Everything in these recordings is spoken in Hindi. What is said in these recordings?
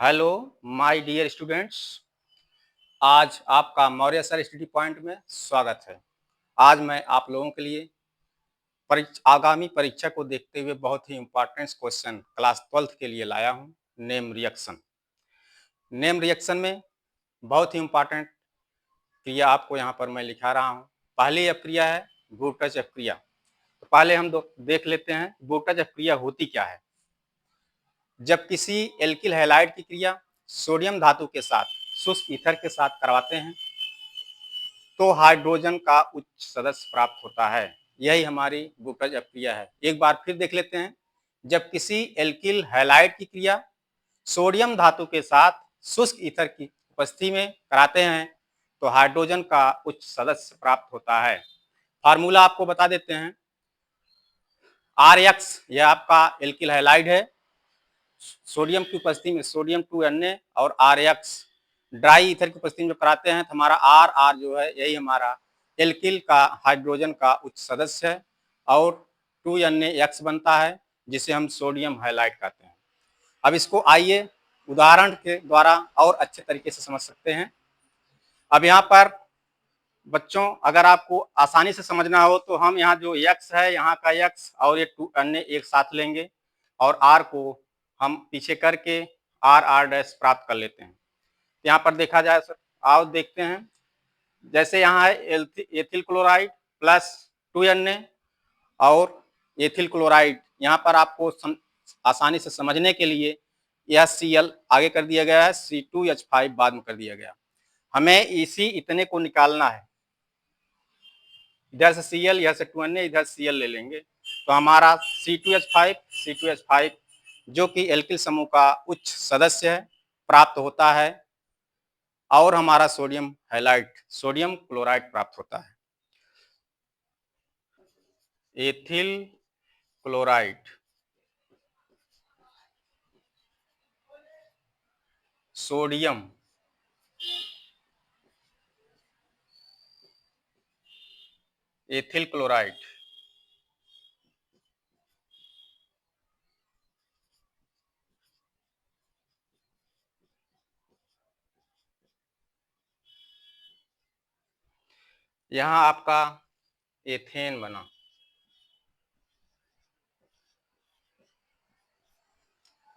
Hello my dear students. आज आपका मौर्य सर स्टडी पॉइंट में स्वागत है। आज मैं आप लोगों के लिए आगामी परीक्षा को देखते हुए बहुत ही इम्पोर्टेंट क्वेश्चन क्लास 12th के लिए लाया हूं। नेम रिएक्शन में बहुत ही इम्पोर्टेंट क्रिया आपको यहाँ पर मैं लिखा रहा हूँ। पहली क्रिया है ब्रूटज क्रिया। तो पहले हम देख लेते हैं ब्रूटज क्रिया होती क्या है। जब किसी एल्किल हैलाइड की क्रिया सोडियम धातु के साथ शुष्क ईथर के साथ करवाते हैं तो हाइड्रोजन का उच्च सदस्य प्राप्त होता है। यही हमारी ब्रूटज क्रिया है। एक बार फिर देख लेते हैं। जब किसी एल्किल हैलाइड की क्रिया सोडियम धातु के साथ शुष्क ईथर की उपस्थिति में कराते हैं तो हाइड्रोजन का उच्च सदस्य प्राप्त होता है। फार्मूला आपको बता देते हैं। RX यह आपका एल्किल हैलाइड है। सोडियम की उपस्थिति में सोडियम 2Na और RX ड्राई ईथर की उपस्थिति में कराते हैं तो हमारा RR जो है यही हमारा एल्किल का हाइड्रोजन का उच्च सदस्य है और 2NaX बनता है जिसे हम सोडियम हैलाइड कहते हैं। अब इसको आइए उदाहरण के द्वारा और अच्छे तरीके से समझ सकते हैं। अब यहाँ पर बच्चों अगर आपको आसानी से समझना हो तो हम यहाँ जो X है यहाँ का X और ये 2Na एक साथ लेंगे और R को हम पीछे करके RR' प्राप्त कर लेते हैं। यहाँ पर देखा जाए सर, आओ देखते हैं। जैसे यहाँ है एथिल क्लोराइड प्लस 2Na और एथिल क्लोराइड, यहाँ पर आपको आसानी से समझने के लिए यह Cl आगे कर दिया गया है, C2H5 बाद में कर दिया गया। हमें इसी इतने को निकालना है। इधर से Cl, इधर से 2Na, इधर Cl ले लेंगे तो हमारा C2H5 जो कि एल्किल समूह का उच्च सदस्य है प्राप्त होता है और हमारा सोडियम हैलाइड सोडियम क्लोराइड प्राप्त होता है। Ethyl chloride sodium ethyl chloride यहाँ आपका एथेन बना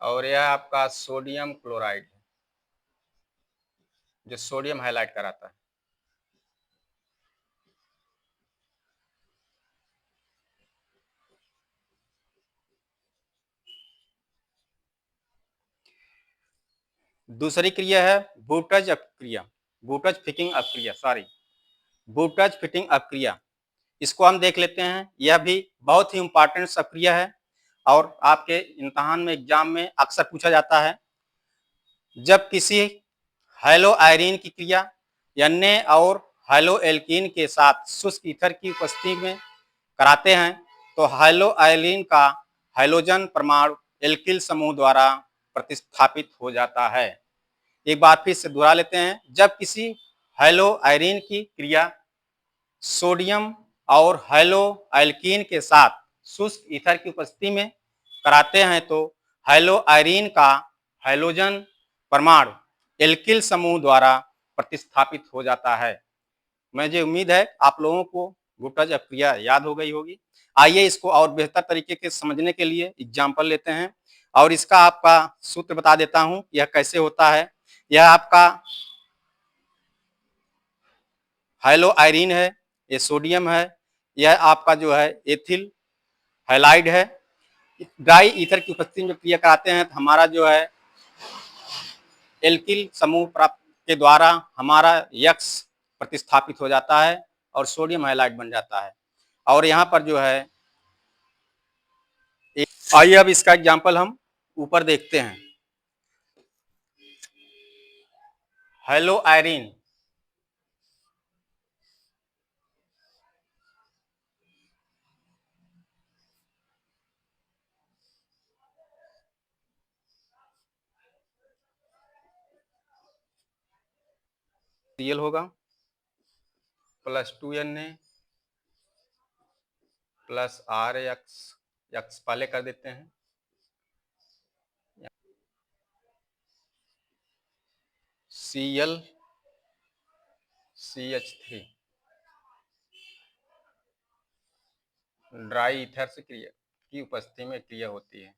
और यह आपका सोडियम क्लोराइड है जो सोडियम हाइलाइट कराता है। दूसरी क्रिया है ब्रूटज अपक्रिया, ब्रूटज फिटिंग अपक्रिया, ब्रूटज फिटिंग अपक्रिया। इसको हम देख लेते हैं। यह भी बहुत ही इंपॉर्टेंट अपक्रिया है और आपके इम्तहान में एग्जाम में अक्सर पूछा जाता है। जब किसी हेलो आयरीन की क्रिया Na और हेलो एल्कीन के साथ शुष्क ईथर की उपस्थिति में कराते हैं तो हेलो आयरीन का हाइड्रोजन परमाणु एल्किल समूह द्वारा प्रतिस्थापित हो जाता है। एक बार फिर से दोहरा लेते हैं। जब किसी हेलो आयरीन की क्रिया सोडियम और हेलो एल्कीन के साथ शुष्क ईथर की उपस्थिति में कराते हैं तो हेलो आयरीन का हाइड्रोजन परमाणु एल्किल समूह द्वारा प्रतिस्थापित हो जाता है। मुझे उम्मीद है आप लोगों को ब्रूटज अपक्रिया याद हो गई होगी। आइए इसको और बेहतर तरीके से समझने के लिए एग्जाम्पल लेते हैं और इसका आपका सूत्र बता देता हूं यह कैसे होता है। यह आपका हेलो आयरीन है, ये सोडियम है, यह आपका जो है एथिल हैलाइड है। ड्राई ईथर की उपस्थिति में क्रिया कराते हैं तो हमारा जो है एल्किल समूह प्राप्त के द्वारा हमारा यक्स प्रतिस्थापित हो जाता है और सोडियम हैलाइड बन जाता है। और यहाँ पर जो है आइए अब इसका एग्जाम्पल हम ऊपर देखते हैं। हेलो आयरीन Cl होगा plus 2Na plus RX, x पहले कर देते हैं ClCH3 ड्राई ईथर से क्रिया की उपस्थिति में क्रिया होती है।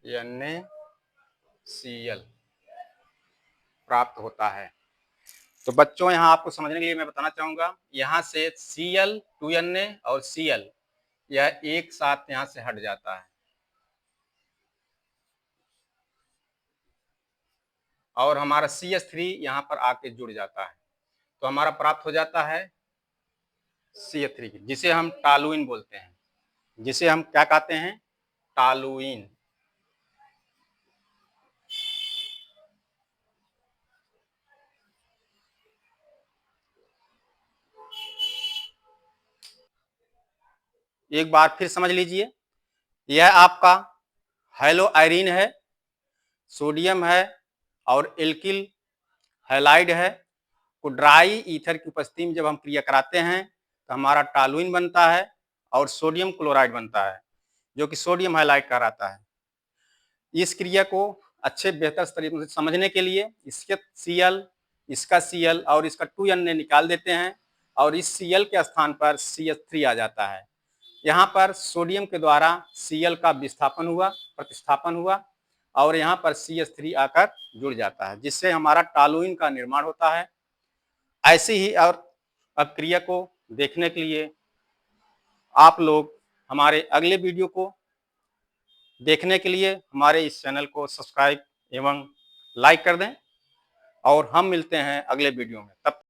NaCl प्राप्त होता है। तो बच्चों यहाँ आपको समझने के लिए मैं बताना चाहूंगा, यहाँ से Cl 2Na और Cl यह एक साथ यहाँ से हट जाता है और हमारा CH3 यहाँ पर आके जुड़ जाता है। तो हमारा प्राप्त हो जाता है CH3 जिसे हम टॉलुइन बोलते हैं, जिसे हम क्या कहते हैं, टॉलुइन। एक बार फिर समझ लीजिए, यह आपका हेलो आयरीन है, सोडियम है और एल्किल हैलाइड है। को ड्राई ईथर की उपस्थिति में जब हम क्रिया कराते हैं तो हमारा टॉलुइन बनता है और सोडियम क्लोराइड बनता है, जो कि सोडियम हैलाइड कहलाता है। इस क्रिया को अच्छे बेहतर तरीके से समझने के लिए इसके Cl, इसका Cl और इसका 2Na निकाल देते हैं और इस Cl के स्थान पर CH3 आ जाता है। यहाँ पर सोडियम के द्वारा Cl का विस्थापन हुआ, प्रतिस्थापन हुआ और यहाँ पर CH3 आकर जुड़ जाता है, जिससे हमारा टॉलुइन का निर्माण होता है। ऐसी ही और अब क्रिया को देखने के लिए आप लोग हमारे अगले वीडियो को देखने के लिए हमारे इस चैनल को सब्सक्राइब एवं लाइक कर दें और हम मिलते हैं अगले वीडियो में। तब